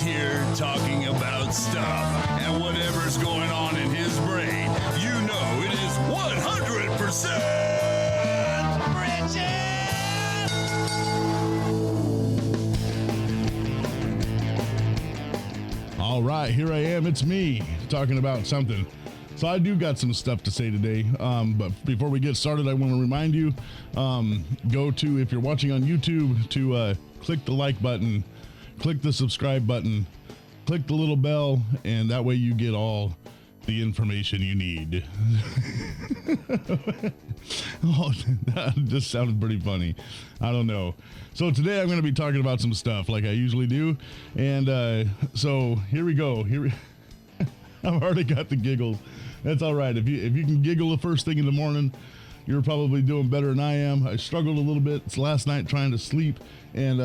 here talking about stuff and whatever's going on in his brain. You know it is 100% Bridget! All right, here I am. It's me talking about something. So I do got some stuff to say today, but before we get started, I want to remind you, go to, if you're watching on YouTube, to click the like button, click the subscribe button, click the little bell, and that way you get all the information you need. Oh, that just sounded pretty funny. I don't know. So today I'm going to be talking about some stuff like I usually do, and so here we go. I've already got the giggles. That's all right. If you can giggle the first thing in the morning, you're probably doing better than I am. I struggled a little bit. It's last night trying to sleep, and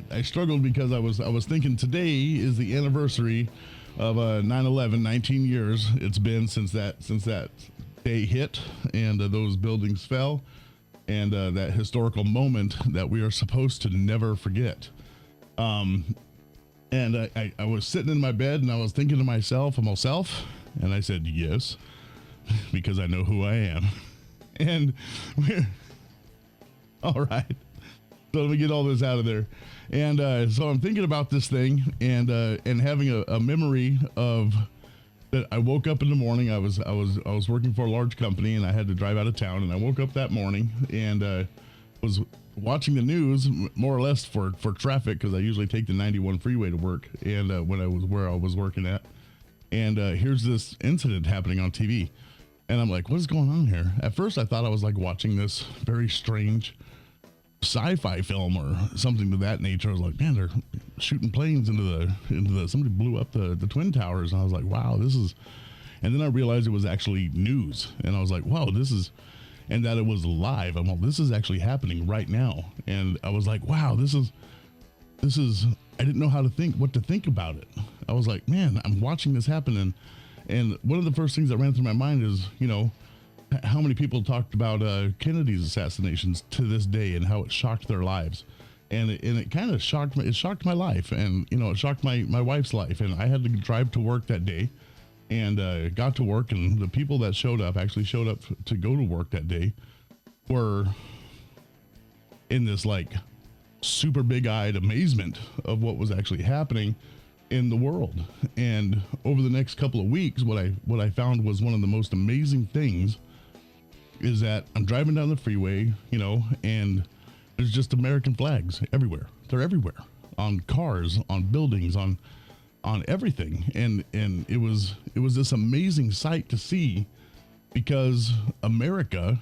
I struggled because I was thinking today is the anniversary of 9/11. 19 years it's been since that day hit and those buildings fell, and that historical moment that we are supposed to never forget. And I was sitting in my bed and I was thinking to myself, and I said, yes, because I know who I am. And all right. So let me get all this out of there. And so I'm thinking about this thing and having a memory of that. I woke up in the morning. I was working for a large company and I had to drive out of town. And I woke up that morning and was watching the news more or less for traffic, because I usually take the 91 freeway to work. And when I was where I was working at, and here's this incident happening on TV, and I'm like, what is going on here? At first I thought I was like watching this very strange sci-fi film or something to that nature. I was like, man, they're shooting planes into the somebody blew up the Twin Towers, and I was like, wow, this is, and then I realized it was actually news, and I was like, wow, this is, and that it was live. I'm like, this is actually happening right now. And I was like, wow, this is, I didn't know what to think about it. I was like, man, I'm watching this happen. And one of the first things that ran through my mind is, how many people talked about Kennedy's assassinations to this day and how it shocked their lives. And it kind of shocked me. It shocked my life, and, it shocked my wife's life. And I had to drive to work that day, and got to work, and the people that actually showed up to go to work that day were in this like super big-eyed amazement of what was actually happening in the world. And over the next couple of weeks, what I found was one of the most amazing things is that I'm driving down the freeway, and there's just American flags everywhere. They're everywhere, on cars, on buildings, on everything. And it was this amazing sight to see, because America,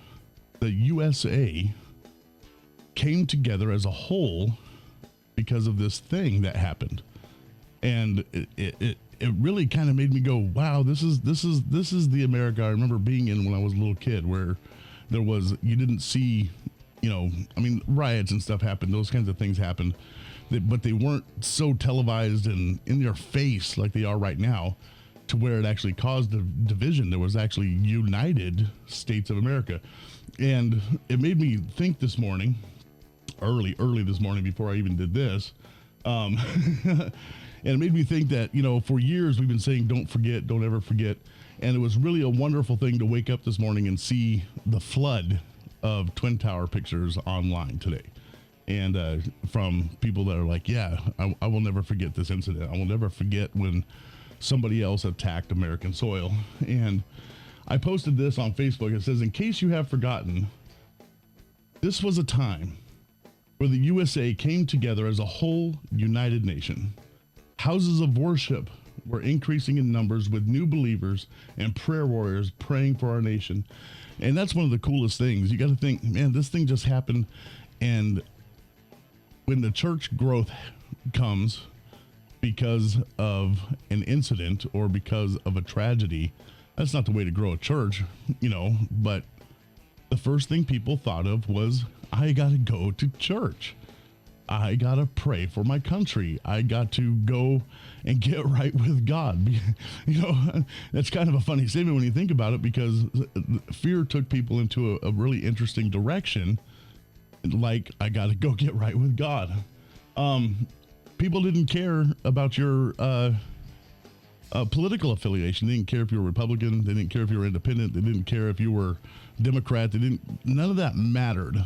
the USA, came together as a whole because of this thing that happened. And it really kind of made me go, wow, this is the America I remember being in when I was a little kid, where you didn't see, riots and stuff happened. Those kinds of things happened, but they weren't so televised and in your face like they are right now, to where it actually caused a division. There was actually United States of America. And it made me think this morning, early this morning, before I even did this, and it made me think that, for years we've been saying, don't forget, don't ever forget. And it was really a wonderful thing to wake up this morning and see the flood of Twin Tower pictures online today. And from people that are like, yeah, I will never forget this incident. I will never forget when somebody else attacked American soil. And I posted this on Facebook. It says, in case you have forgotten, this was a time where the USA came together as a whole united nation. Houses of worship were increasing in numbers, with new believers and prayer warriors praying for our nation. And that's one of the coolest things. You got to think, man, this thing just happened. And when the church growth comes because of an incident or because of a tragedy, that's not the way to grow a church, but the first thing people thought of was, I got to go to church. I got to pray for my country. I got to go and get right with God. That's kind of a funny statement when you think about it, because fear took people into a really interesting direction. Like, I got to go get right with God. people didn't care about your political affiliation. They didn't care if you were Republican. They didn't care if you were independent. They didn't care if you were Democrat. None of that mattered.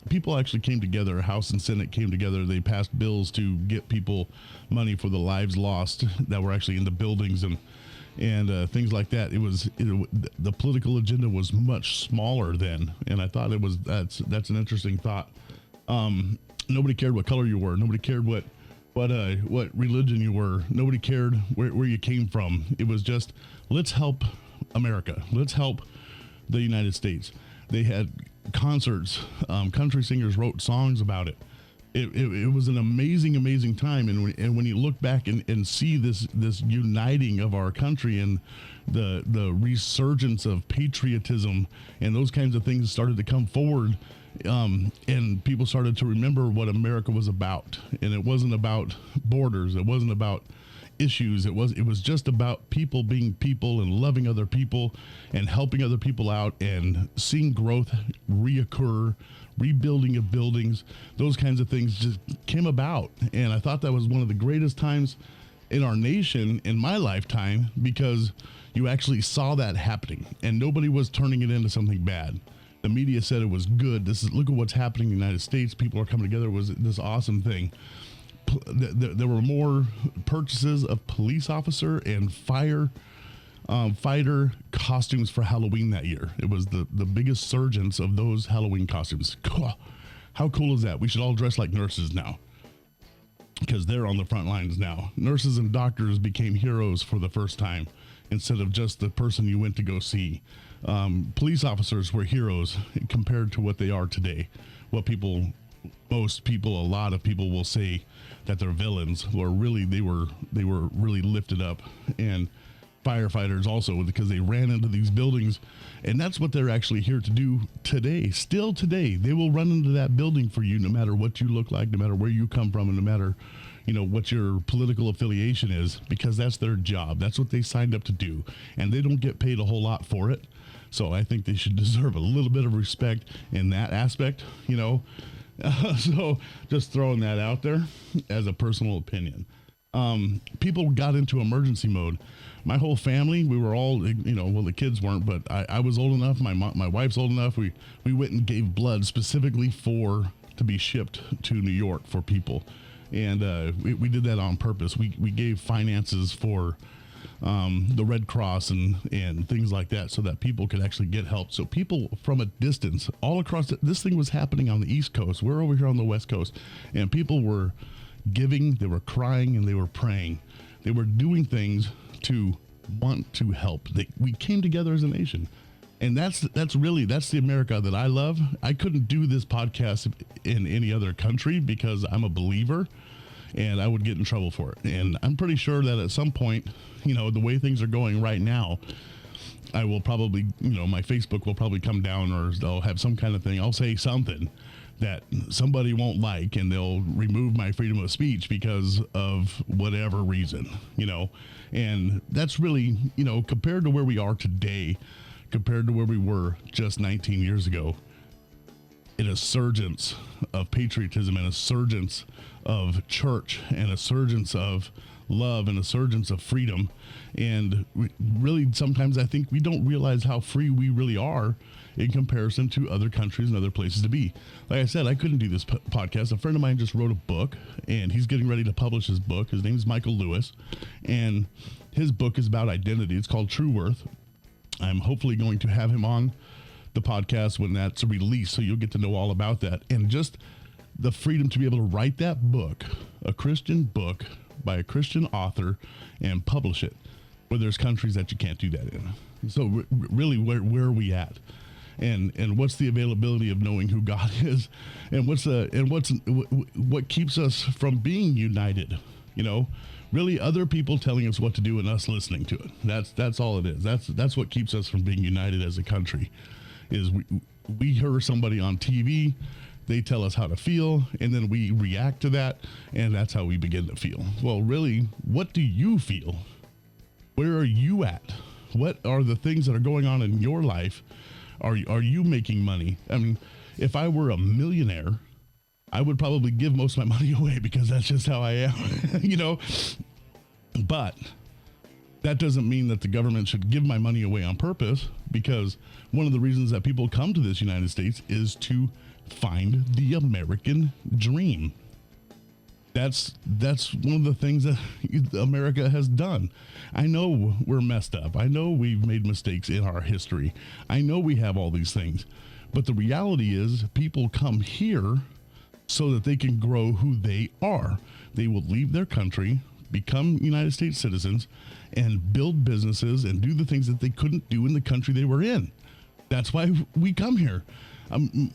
People actually came together. House and Senate came together. They passed bills to get people money for the lives lost that were actually in the buildings and things like that. The political agenda was much smaller then, and I thought that's an interesting thought. Nobody cared what color you were. Nobody cared what religion you were. Nobody cared where you came from. It was just, let's help America. Let's help the United States. They had concerts. Country singers wrote songs about it. It was an amazing time. And when you look back and see this uniting of our country and the resurgence of patriotism and those kinds of things started to come forward, and people started to remember what America was about. And it wasn't about borders. It wasn't about issues. It was just about people being people and loving other people and helping other people out and seeing growth reoccur, rebuilding of buildings. Those kinds of things just came about. And I thought that was one of the greatest times in our nation in my lifetime, because you actually saw that happening and nobody was turning it into something bad. The media said it was good. Look at what's happening in the United States. People are coming together. It was this awesome thing. There were more purchases of police officer and fighter costumes for Halloween that year. It was the biggest surgence of those Halloween costumes. How cool is that? We should all dress like nurses now, because they're on the front lines now. Nurses and doctors became heroes for the first time instead of just the person you went to go see. Police officers were heroes compared to what they are today. A lot of people will say that they're villains, or really they were really lifted up. And firefighters also, because they ran into these buildings, and that's what they're actually here to do today. Still today, they will run into that building for you, no matter what you look like, no matter where you come from, and no matter what your political affiliation is, because that's their job. That's what they signed up to do, and they don't get paid a whole lot for it. So I think they should deserve a little bit of respect in that aspect, so just throwing that out there as a personal opinion. People got into emergency mode. My whole family, we were all, the kids weren't, but I was old enough. My wife's old enough. We went and gave blood specifically to be shipped to New York for people. And we did that on purpose. We gave finances for the Red Cross and things like that, so that people could actually get help. So people from a distance all across this thing was happening on the East Coast. We're over here on the West Coast, and people were giving, they were crying, and they were praying. They were doing things to want to help. We came together as a nation. And that's the America that I love. I couldn't do this podcast in any other country because I'm a believer, and I would get in trouble for it. And I'm pretty sure that at some point, the way things are going right now, I will probably, my Facebook will probably come down, or they'll have some kind of thing. I'll say something that somebody won't like, and they'll remove my freedom of speech because of whatever reason, and that's really, compared to where we are today, compared to where we were just 19 years ago, in a surgence of patriotism and a surgence of church and a surgence of love and a surgence of freedom. And really, sometimes I think we don't realize how free we really are in comparison to other countries and other places to be. Like I said, I couldn't do this podcast. A friend of mine just wrote a book, and he's getting ready to publish his book. His name is Michael Lewis, and his book is about identity. It's called True Worth. I'm hopefully going to have him on the podcast when that's released, so you'll get to know all about that. And just the freedom to be able to write that book, a Christian book by a Christian author, and publish it, where there's countries that you can't do that in. So really, where are we at? And what's the availability of knowing who God is, and what keeps us from being united? Really other people telling us what to do and us listening to it. That's all it is. That's what keeps us from being united as a country, is we hear somebody on TV, they tell us how to feel, and then we react to that, and that's how we begin to feel. Well, really, what do you feel? Where are you at? What are the things that are going on in your life? Are you making money? I mean, if I were a millionaire, I would probably give most of my money away because that's just how I am, but that doesn't mean that the government should give my money away on purpose, because one of the reasons that people come to this United States is to find the American dream. That's one of the things that America has done. I know we're messed up. I know we've made mistakes in our history. I know we have all these things. But the reality is people come here so that they can grow who they are. They will leave their country, become United States citizens, and build businesses and do the things that they couldn't do in the country they were in. That's why we come here.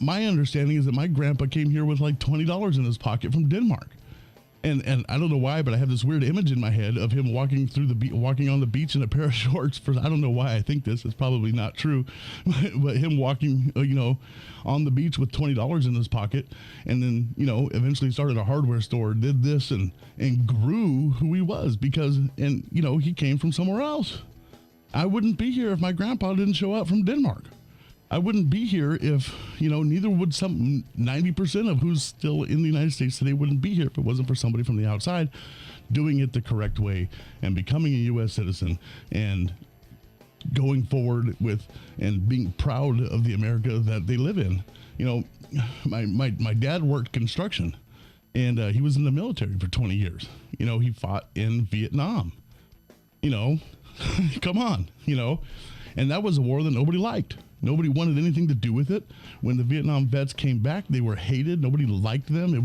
My understanding is that my grandpa came here with like $20 in his pocket from Denmark. And I don't know why, but I have this weird image in my head of him walking on the beach in a pair of shorts. I don't know why I think this. It's probably not true, but him walking, on the beach with $20 in his pocket, and then eventually started a hardware store, did this, and grew who he was because he came from somewhere else. I wouldn't be here if my grandpa didn't show up from Denmark. I wouldn't be here if, neither would 90% of who's still in the United States today wouldn't be here if it wasn't for somebody from the outside doing it the correct way and becoming a U.S. citizen and going forward with and being proud of the America that they live in. My dad worked construction, and he was in the military for 20 years. He fought in Vietnam. Come on, and that was a war that nobody liked. Nobody wanted anything to do with it. When the Vietnam vets came back, they were hated. Nobody liked them.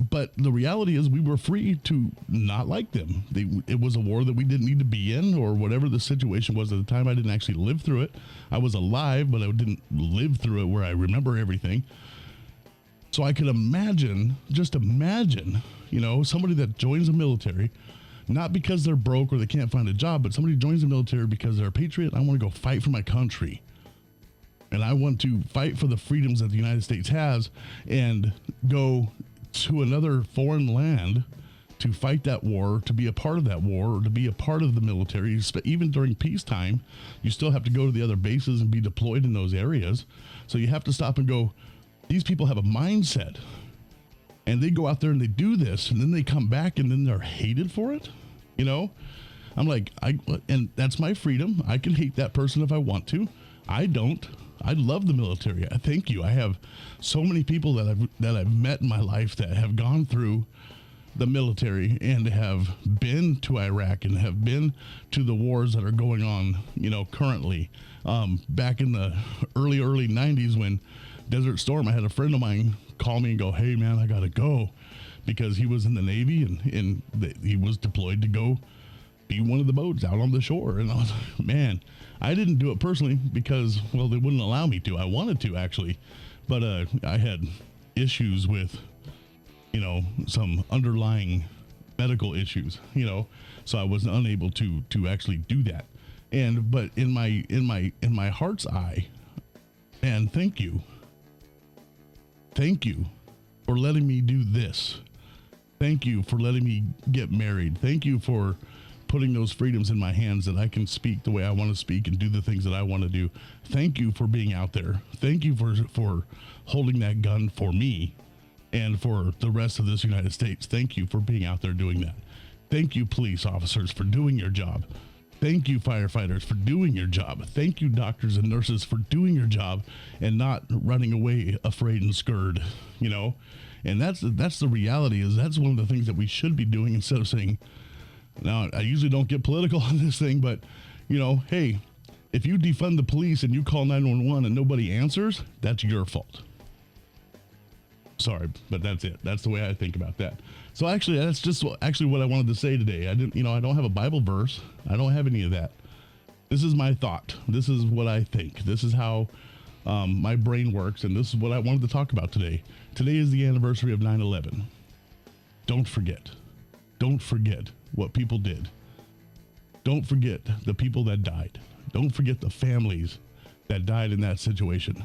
But the reality is we were free to not like them. It was a war that we didn't need to be in, or whatever the situation was at the time. I didn't actually live through it. I was alive, but I didn't live through it where I remember everything. So I could just imagine, somebody that joins the military, not because they're broke or they can't find a job, but somebody joins the military because they're a patriot. I want to go fight for my country. And I want to fight for the freedoms that the United States has and go to another foreign land to fight that war, to be a part of that war, or to be a part of the military. Even during peacetime, you still have to go to the other bases and be deployed in those areas. So you have to stop and go, these people have a mindset. And they go out there and they do this, and then they come back and then they're hated for it. I'm like, and that's my freedom. I can hate that person if I want to. I don't. I love the military. I thank you. I have so many people that I've met in my life that have gone through the military and have been to Iraq and have been to the wars that are going on, currently. Back in the early 90s when Desert Storm, I had a friend of mine call me and go, "Hey man, I gotta go," because he was in the Navy and he was deployed to go be one of the boats out on the shore. And I was like, man, I didn't do it personally because, well, they wouldn't allow me to. I wanted to actually, but I had issues with, some underlying medical issues, so I was unable to actually do that. But in my heart's eye, man, thank you for letting me do this. Thank you for letting me get married. Thank you for putting those freedoms in my hands that I can speak the way I want to speak and do the things that I want to do. Thank you for being out there. Thank you for holding that gun for me and for the rest of this United States. Thank you for being out there doing that. Thank you, police officers, for doing your job. Thank you, firefighters, for doing your job. Thank you, doctors and nurses, for doing your job and not running away afraid and scared, And that's the reality. Is that's one of the things that we should be doing instead of saying, now, I usually don't get political on this thing, but, hey, if you defund the police and you call 911 and nobody answers, that's your fault. Sorry, but that's it. That's the way I think about that. So actually, that's just what I wanted to say today. I don't have a Bible verse. I don't have any of that. This is my thought. This is what I think. This is how my brain works, and this is what I wanted to talk about today. Today is the anniversary of 9/11. Don't forget. Don't forget what people did. Don't forget the people that died. Don't forget the families that died in that situation.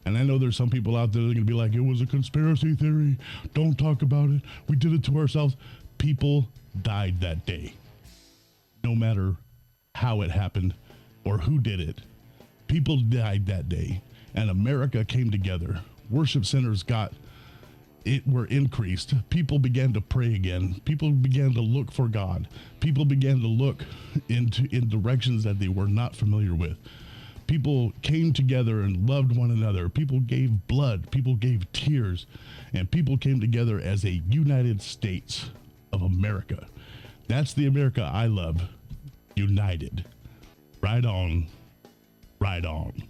And I know there's some people out there that are going to be like, it was a conspiracy theory. Don't talk about it. We did it to ourselves. People died that day. No matter how it happened or who did it. People died that day. And America came together. Worship centers got were increased. People began to pray again. People began to look for God. People began to look in directions that they were not familiar with. People came together and loved one another. People gave blood. People gave tears. And people came together as a United States of America. That's the America I love. United. Right on. Right on.